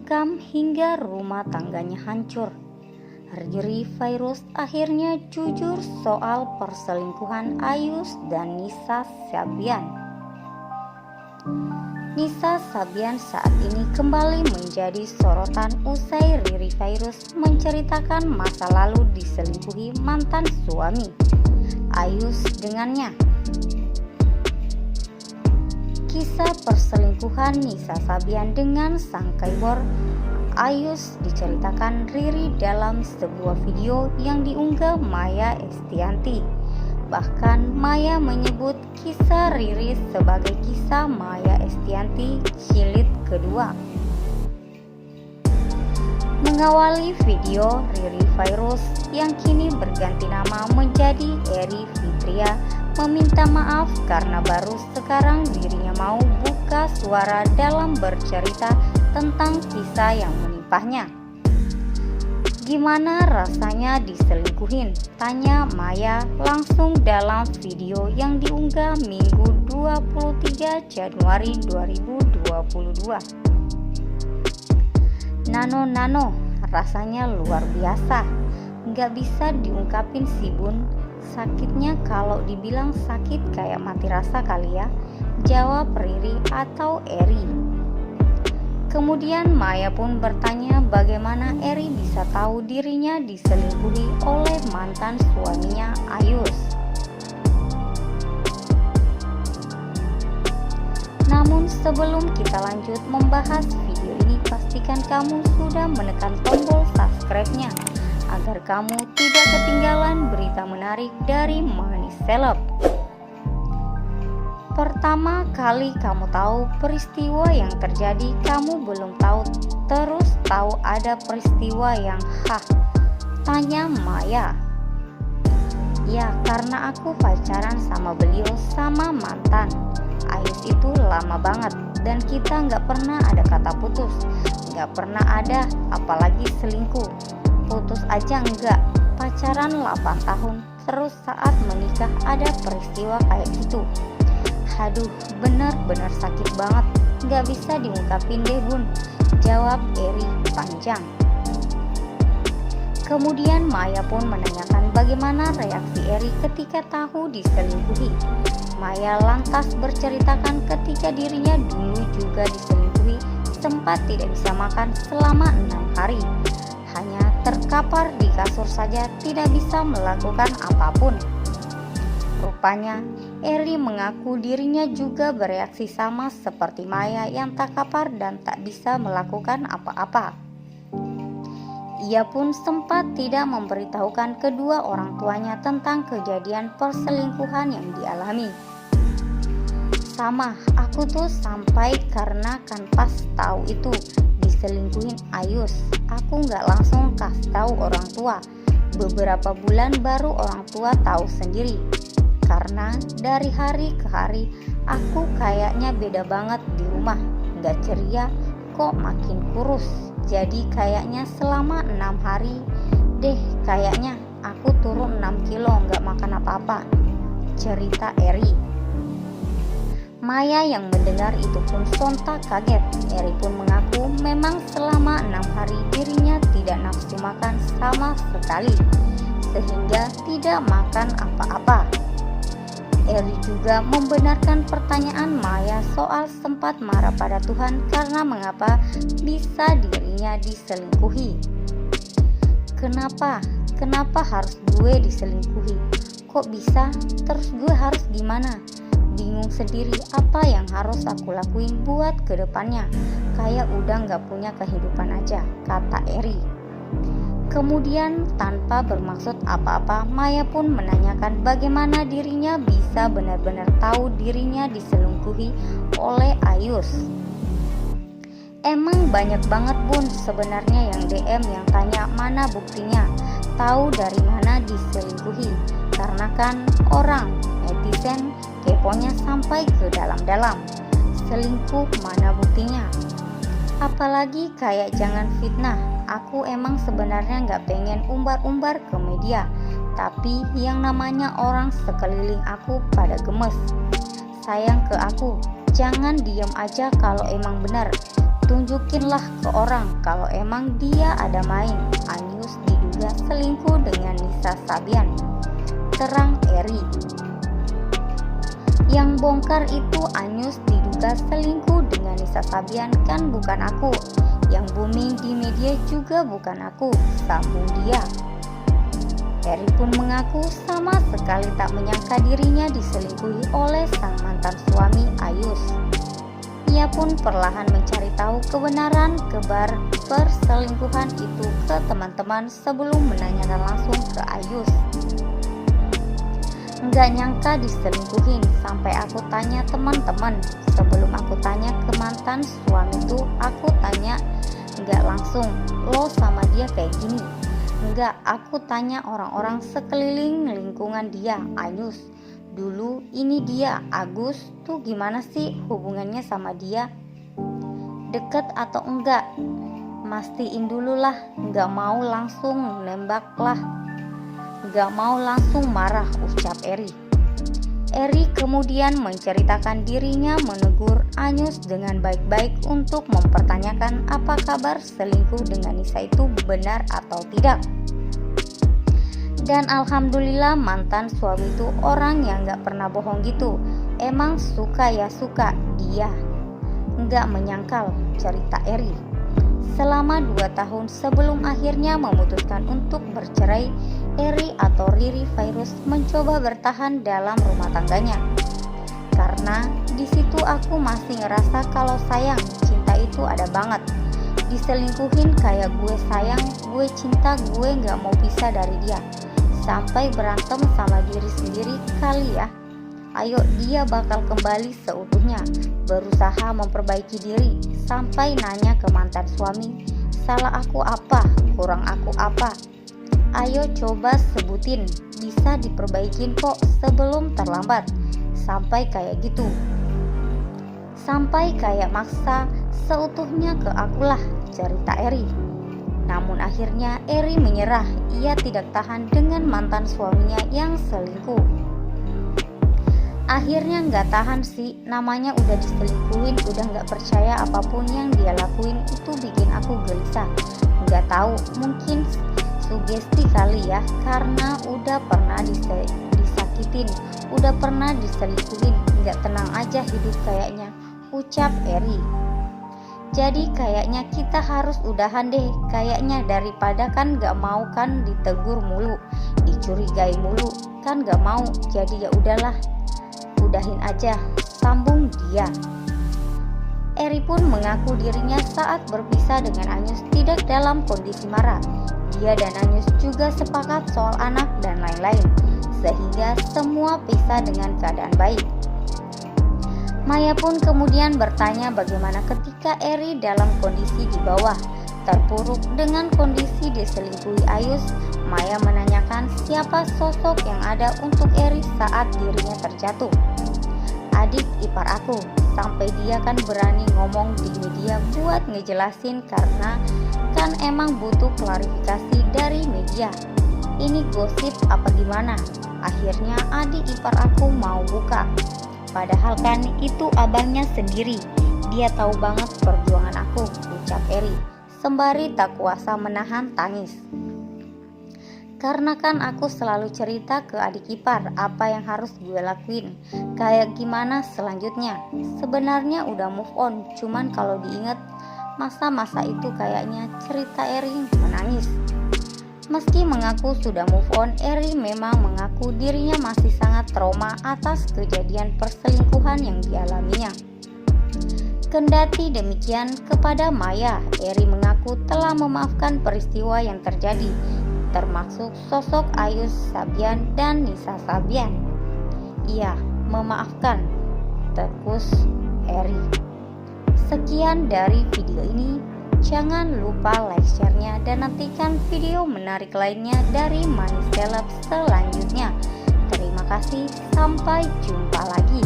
dikekang hingga rumah tangganya hancur. Riri Virus akhirnya jujur soal perselingkuhan Ayus dan Nisa Sabian. Nisa Sabian saat ini kembali menjadi sorotan usai Riri Virus menceritakan masa lalu diselingkuhi mantan suami Ayus dengannya. Kisah perselingkuhan Nisa Sabian dengan sang keyboard Ayus diceritakan Riri dalam sebuah video yang diunggah Maya Estianty. Bahkan Maya menyebut kisah Riri sebagai kisah Maya Estianty jilid kedua. Mengawali video, Riri Virus yang kini berganti nama menjadi Eri Fitria meminta maaf karena baru sekarang dirinya mau buka suara dalam bercerita tentang kisah yang menimpahnya. Gimana rasanya diselingkuhin? Tanya Maya langsung dalam video yang diunggah Minggu 23 Januari 2022. Nano, rasanya luar biasa. Nggak bisa diungkapin sih bun. Sakitnya kalau dibilang sakit kayak mati rasa kali ya, jawab Riri atau Eri. Kemudian Maya pun bertanya bagaimana Eri bisa tahu dirinya diselingkuhi oleh mantan suaminya Ayus. Namun sebelum kita lanjut membahas video ini, pastikan kamu sudah menekan tombol subscribe-nya agar kamu tidak ketinggalan berita menarik dari Money Celeb. Pertama kali kamu tahu peristiwa yang terjadi, kamu belum tahu, terus tahu ada peristiwa yang tanya Maya. Ya, karena aku pacaran sama beliau sama mantan Ayus itu lama banget dan kita nggak pernah ada kata putus, nggak pernah ada apalagi selingkuh. Putus aja enggak, pacaran 8 tahun, terus saat menikah ada peristiwa kayak gitu. Haduh, benar-benar sakit banget, nggak bisa diungkapin deh bun, jawab Eri panjang. Kemudian Maya pun menanyakan bagaimana reaksi Eri ketika tahu diselingkuhi. Maya lantas berceritakan ketika dirinya dulu juga diselingkuhi, sempat tidak bisa makan selama 6 hari. Hanya terkapar di kasur saja, tidak bisa melakukan apapun. Rupanya Eri mengaku dirinya juga bereaksi sama seperti Maya yang tak kapar dan tak bisa melakukan apa-apa. Ia pun sempat tidak memberitahukan kedua orang tuanya tentang kejadian perselingkuhan yang dialami. Sama, aku tuh sampai karena kan pas tahu itu diselingkuhin Ayus, aku nggak langsung kasih tahu orang tua. Beberapa bulan baru orang tua tahu sendiri. Karena dari hari ke hari aku kayaknya beda banget di rumah, nggak ceria, kok makin kurus. Jadi kayaknya selama 6 hari deh kayaknya aku turun 6 kilo nggak makan apa-apa, cerita Eri. Maya yang mendengar itu pun sontak kaget. Eri pun mengaku memang selama 6 hari dirinya tidak nafsu makan sama sekali, sehingga tidak makan apa-apa. Eri juga membenarkan pertanyaan Maya soal sempat marah pada Tuhan karena mengapa bisa dirinya diselingkuhi. Kenapa harus gue diselingkuhi? Kok bisa? Terus gue harus gimana? Bingung sendiri apa yang harus aku lakuin buat kedepannya. Kayak udah gak punya kehidupan aja, kata Eri. Kemudian tanpa bermaksud apa-apa, Maya pun menanyakan bagaimana dirinya bisa benar-benar tahu dirinya diselingkuhi oleh Ayus. Emang banyak banget bun sebenarnya yang DM yang tanya mana buktinya, tahu dari mana diselingkuhi. Karena kan orang netizen keponya sampai ke dalam-dalam. Selingkuh mana buktinya? Apalagi kayak jangan fitnah. Aku emang sebenarnya gak pengen umbar-umbar ke media, tapi yang namanya orang sekeliling aku pada gemes. Sayang ke aku, jangan diem aja kalau emang benar. Tunjukinlah ke orang kalau emang dia ada main. Anyus diduga selingkuh dengan Nisa Sabian, terang Eri. Yang bongkar itu Anyus diduga selingkuh dengan Nisa Sabian kan bukan aku. Yang booming di media juga bukan aku, sambung dia. Eri pun mengaku sama sekali tak menyangka dirinya diselingkuhi oleh sang mantan suami Ayus. Ia pun perlahan mencari tahu kebenaran kabar perselingkuhan itu ke teman-teman sebelum menanyakan langsung ke Ayus. Nggak nyangka diselingkuhin, sampai aku tanya teman-teman. Sebelum aku tanya ke mantan suami itu, aku tanya nggak langsung, lo sama dia kayak gini. Nggak, aku tanya orang-orang sekeliling lingkungan dia. Anyus, dulu ini dia, Agus tuh gimana sih hubungannya sama dia? Deket atau enggak? Mastiin dulu lah, nggak mau langsung nembak lah. Gak mau langsung marah, ucap Eri. Eri kemudian menceritakan dirinya menegur Anyus dengan baik-baik untuk mempertanyakan apa kabar selingkuh dengan Nisa itu benar atau tidak. Dan alhamdulillah mantan suami itu orang yang gak pernah bohong gitu. Emang suka ya suka, dia gak menyangkal, cerita Eri. Selama 2 tahun sebelum akhirnya memutuskan untuk bercerai, Eri atau Riri Virus mencoba bertahan dalam rumah tangganya. Karena di situ aku masih ngerasa kalau sayang, cinta itu ada banget. Diselingkuhin kayak gue sayang, gue cinta, gue gak mau pisah dari dia. Sampai berantem sama diri sendiri kali ya. Ayo, dia bakal kembali seutuhnya, berusaha memperbaiki diri, sampai nanya ke mantan suami, salah aku apa, kurang aku apa. Ayo coba sebutin, bisa diperbaikin kok sebelum terlambat. Sampai kayak gitu, sampai kayak maksa seutuhnya ke akulah, cerita Eri. Namun akhirnya Eri menyerah, ia tidak tahan dengan mantan suaminya yang selingkuh. Akhirnya gak tahan sih, namanya udah diselingkuhin, udah gak percaya apapun yang dia lakuin, itu bikin aku gelisah. Gak tahu, mungkin sugesti kali ya, karena udah pernah disakitin, udah pernah diselingkuhin, gak tenang aja hidup kayaknya, ucap Eri. Jadi kayaknya kita harus udahan deh, kayaknya daripada kan gak mau kan ditegur mulu, dicurigai mulu, kan gak mau, jadi ya udahlah. Udahin aja, sambung dia. Eri pun mengaku dirinya saat berpisah dengan Anyus tidak dalam kondisi marah. Dia dan Anyus juga sepakat soal anak dan lain-lain, sehingga semua pisah dengan keadaan baik. Maya pun kemudian bertanya bagaimana ketika Eri dalam kondisi di bawah, terpuruk dengan kondisi diselingkuhi Ayus. Maya menanyakan siapa sosok yang ada untuk Eri saat dirinya terjatuh. Adik ipar aku, sampai dia kan berani ngomong di media buat ngejelasin karena kan emang butuh klarifikasi dari media. Ini gosip apa gimana? Akhirnya adik ipar aku mau buka. Padahal kan itu abangnya sendiri. Dia tahu banget perjuangan aku, ucap Eri, sembari tak kuasa menahan tangis. Karena kan aku selalu cerita ke adik ipar apa yang harus gue lakuin, kayak gimana selanjutnya. Sebenarnya udah move on, cuman kalau diingat masa-masa itu kayaknya, cerita Eri menangis. Meski mengaku sudah move on, Eri memang mengaku dirinya masih sangat trauma atas kejadian perselingkuhan yang dialaminya. Kendati demikian, kepada Maya, Eri mengaku telah memaafkan peristiwa yang terjadi, termasuk sosok Ayus Sabian dan Nisa Sabian. Ia memaafkan, terus Eri. Sekian dari video ini, jangan lupa like, share-nya, dan nantikan video menarik lainnya dari Money Celeb selanjutnya. Terima kasih, sampai jumpa lagi.